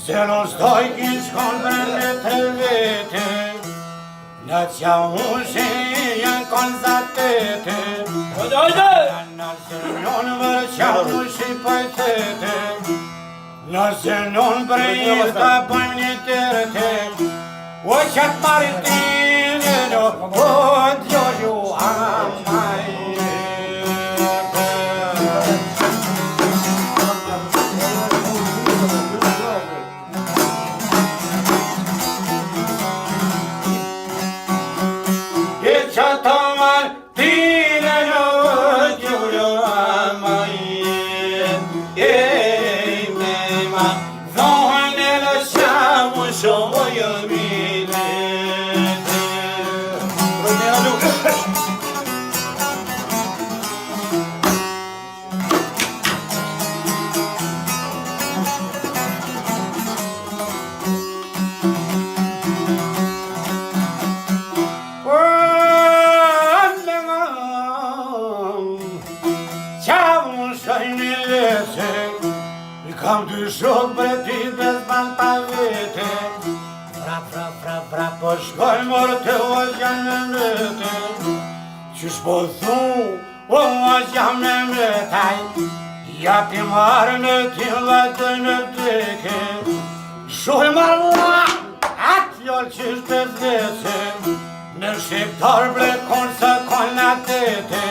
Zelos doj kish komprende të vete, në qa ushe janë konzatete, në zenon vër qa ushe pajtete, në zenon brejës të bëjmë një tërte, o qatë maritine në o djoju amaj. Kam dy shok për ty bez ban pa vete, Pra po shkoj mërë të ozjan me mete, Qysh po thu o ozjan me metaj, Ja pi marë në tila të në teke, Shuj marla atë fjallë qysh bez vete, Në shqiptar blekon së kona tete,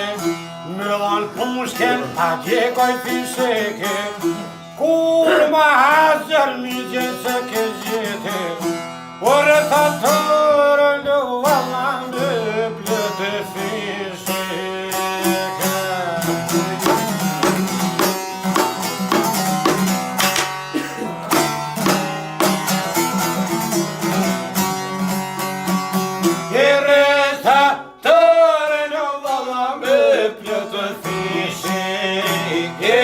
Me lanë pushken pa gjekoj fisheke, Kur ma hazër mizje se ke gjete, Orë të tërë në valan dhe plete fisheke. Ere të tërë në valan dhe plete fisheke.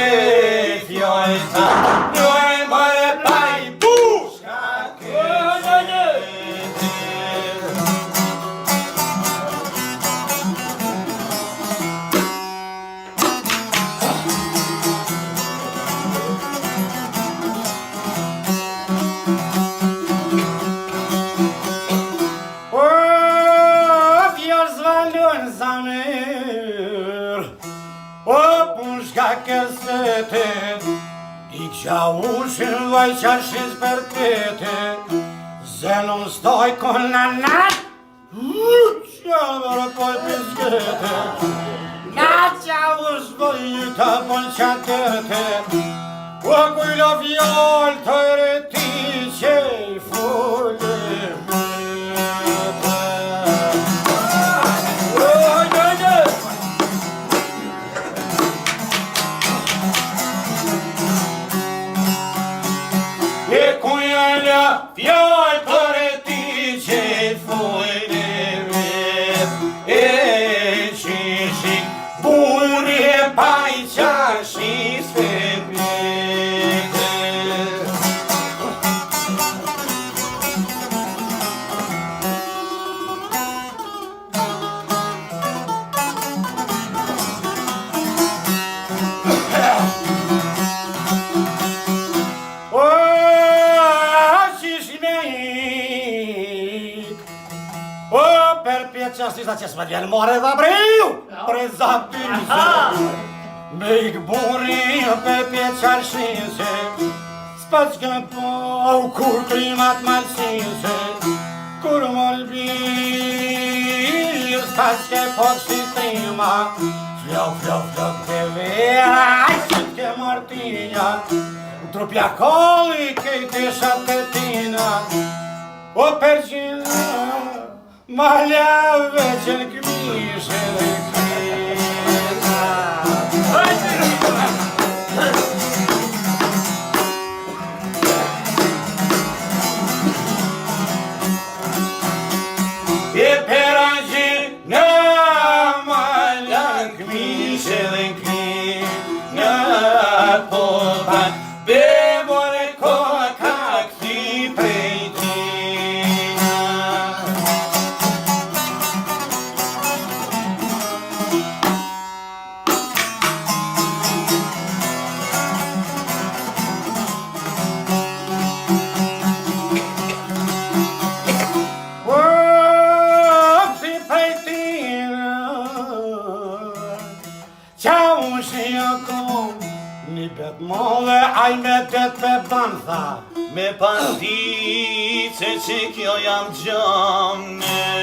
I qa ushin vaj qashis për tete, Zenon stoj kon në natë, Qa mërë poj piskete, Na qa ush boj një të pon qatete, O kujlo fjall të reti që I fulle Fjall për e ti që fojnë vet, E qishik burri e paj qashis febete. Qasisa që s'me djenë more dhe briju, Prezaptise, Me I këburi për pjetë qarshise, S'pas ke po kur klimat malsise, Kur molbir, s'pas ke po si trima, Flok ke vera, Qit ke martinja, Trupja kolli kejtë shatetina, O përgjina, Malja veqen këmishe, shia kom një bet mole aj me të të banë tha Me pandice që kjo jam gjame